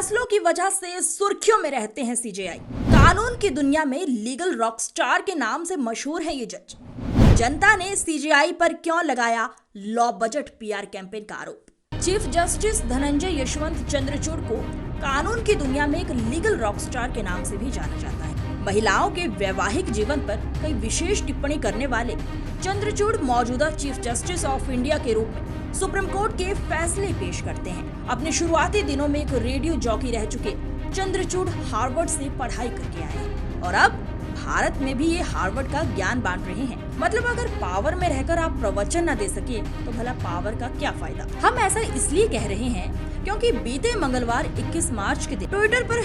फैसलों की वजह से सुर्खियों में रहते हैं सीजेआई। कानून की दुनिया में लीगल रॉकस्टार के नाम से मशहूर है ये जज। जनता ने सीजेआई पर क्यों लगाया लॉ बजट पीआर कैंपेन का आरोप? चीफ जस्टिस धनंजय यशवंत चंद्रचूड़ को कानून की दुनिया में एक लीगल रॉकस्टार के नाम से भी जाना जाता है। महिलाओं के वैवाहिक जीवन पर कई विशेष टिप्पणी करने वाले चंद्रचूड़ मौजूदा चीफ जस्टिस ऑफ इंडिया के रूप में सुप्रीम कोर्ट के फैसले पेश करते हैं। अपने शुरुआती दिनों में एक रेडियो जॉकी रह चुके चंद्रचूड़ हार्वर्ड से पढ़ाई करके आए हैं और अब भारत में भी ये हार्वर्ड का ज्ञान बांट रहे हैं। मतलब अगर पावर में रहकर आप प्रवचन न दे सके तो भला पावर का क्या फायदा? हम ऐसा इसलिए कह रहे हैं क्योंकि बीते मंगलवार 21 मार्च के दिन ट्विटर पर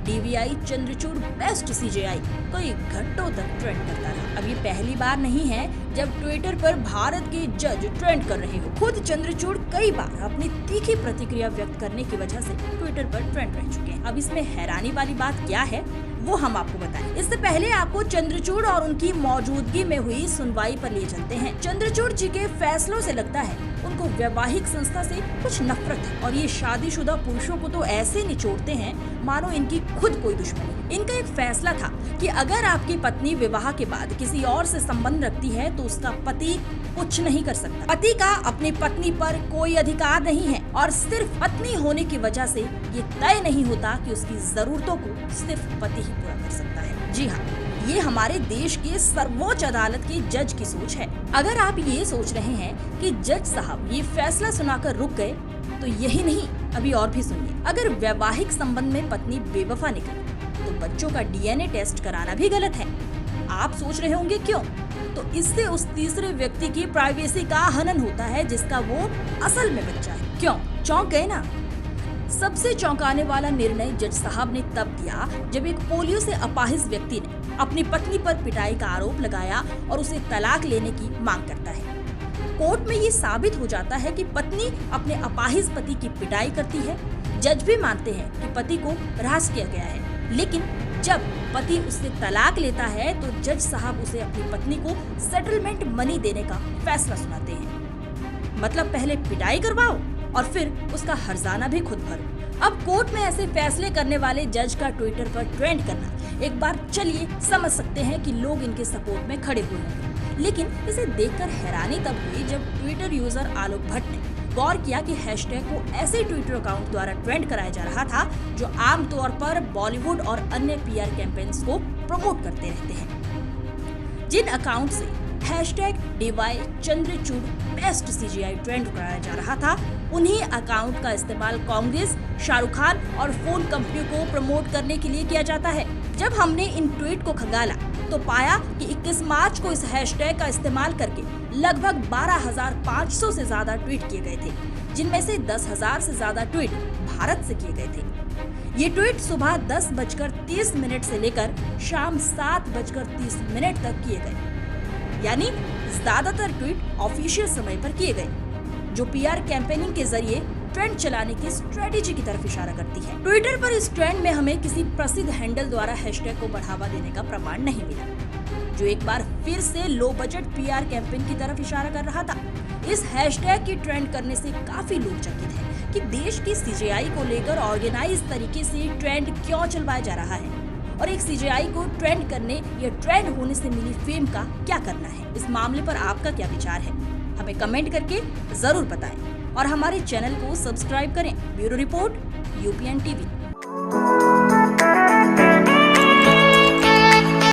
#DVI चंद्रचूड़ बेस्ट CJI कई घंटों तक ट्रेंड करता रहा। अब ये पहली बार नहीं है जब ट्विटर पर भारत के जज ट्रेंड कर रहे हो। खुद चंद्रचूड़ कई बार अपनी तीखी प्रतिक्रिया व्यक्त करने की वजह से ट्विटर पर ट्रेंड रह चुके हैं। अब इसमें हैरानी वाली बात क्या है वो हम आपको बताएं। इससे पहले आपको चंद्रचूड़ और उनकी मौजूदगी में हुई सुनवाई पर ले चलते हैं। चंद्रचूड़ जी के फैसलों से लगता है उनको वैवाहिक संस्था से कुछ नफरत है और ये शादीशुदा पुरुषों को तो ऐसे निचोड़ते हैं मानो इनकी खुद कोई दुश्मनी। इनका एक फैसला था कि अगर आपकी पत्नी विवाह के बाद किसी और से संबंध रखती है तो उसका पति कुछ नहीं कर सकता। पति का अपनी पत्नी पर कोई अधिकार नहीं है और सिर्फ पत्नी होने की वजह से ये तय नहीं होता कि उसकी जरूरतों को सिर्फ पति ही पूरा कर सकता है। जी हाँ, ये हमारे देश के सर्वोच्च अदालत के जज की सोच है। अगर आप ये सोच रहे हैं कि जज साहब ये फैसला सुनाकर रुक गए तो यही नहीं, अभी और भी सुनिए। अगर वैवाहिक संबंध में पत्नी बेवफा निकले तो बच्चों का DNA टेस्ट कराना भी गलत है। आप सोच रहे होंगे क्यों? तो इससे उस तीसरे व्यक्ति की प्राइवेसी का हनन होता है जिसका वो असल में बच्चा है। क्यों चौंक गए ना? सबसे चौंकाने वाला निर्णय जज साहब ने तब दिया जब एक पोलियो से अपाहिज व्यक्ति ने अपनी पत्नी पर पिटाई का आरोप लगाया और उसे तलाक लेने की मांग करता है। कोर्ट में ये साबित हो जाता है कि पत्नी अपने अपाहिज पति की पिटाई करती है। जज भी मानते हैं कि पति को हरास किया गया है, लेकिन जब पति उससे तलाक लेता है तो जज साहब उसे अपनी पत्नी को सेटलमेंट मनी देने का फैसला सुनाते हैं। मतलब पहले पिटाई करवाओ और फिर उसका हर्जाना भी खुद भरो। अब कोर्ट में ऐसे फैसले करने वाले जज का ट्विटर पर ट्रेंड करना एक बार चलिए समझ सकते हैं कि लोग इनके सपोर्ट में खड़े हुए होंगे। लेकिन इसे देखकर हैरानी तब हुई जब ट्विटर यूजर आलोक भट्ट ने गौर किया कि हैशटैग को ऐसे ट्विटर अकाउंट द्वारा ट्रेंड कराया जा रहा था जो आमतौर पर बॉलीवुड और अन्य PR कैंपेन्स को प्रमोट करते रहते हैं। जिन अकाउंट से #DY Chandrachud best CJI trend कराया जा रहा था, उन्हीं अकाउंट का इस्तेमाल कांग्रेस, शाहरुख खान और फोन कंपनियों को प्रमोट करने के लिए किया जाता है। जब हमने इन ट्वीट को खंगाला तो पाया कि 21 मार्च को इस हैशटैग का इस्तेमाल करके लगभग 12,500 से ज्यादा ट्वीट किए गए थे, जिनमें से 10,000 से ज्यादा ट्वीट भारत से किए गए थे। ये ट्वीट सुबह 10:30 से लेकर शाम 7:30 तक किए गए, यानी ज्यादातर ट्वीट ऑफिशियल समय पर किए गए, जो PR कैंपेनिंग के जरिए ट्रेंड चलाने की स्ट्रेटेजी की तरफ इशारा करती है। ट्विटर पर इस ट्रेंड में हमें किसी प्रसिद्ध हैंडल द्वारा हैशटैग को बढ़ावा देने का प्रमाण नहीं मिला, जो एक बार फिर से लो बजट PR कैंपेन की तरफ इशारा कर रहा था। इस हैशटैग की ट्रेंड करने से काफी लोग चकित हैं कि देश की CJI को लेकर ऑर्गेनाइज तरीके से ट्रेंड क्यों चलवाया जा रहा है और एक CJI को ट्रेंड करने या ट्रेंड होने से मिली फेम का क्या करना है। इस मामले पर आपका क्या विचार है, हमें कमेंट करके जरूर बताएं और हमारे चैनल को सब्सक्राइब करें। Bureau report UPN TV।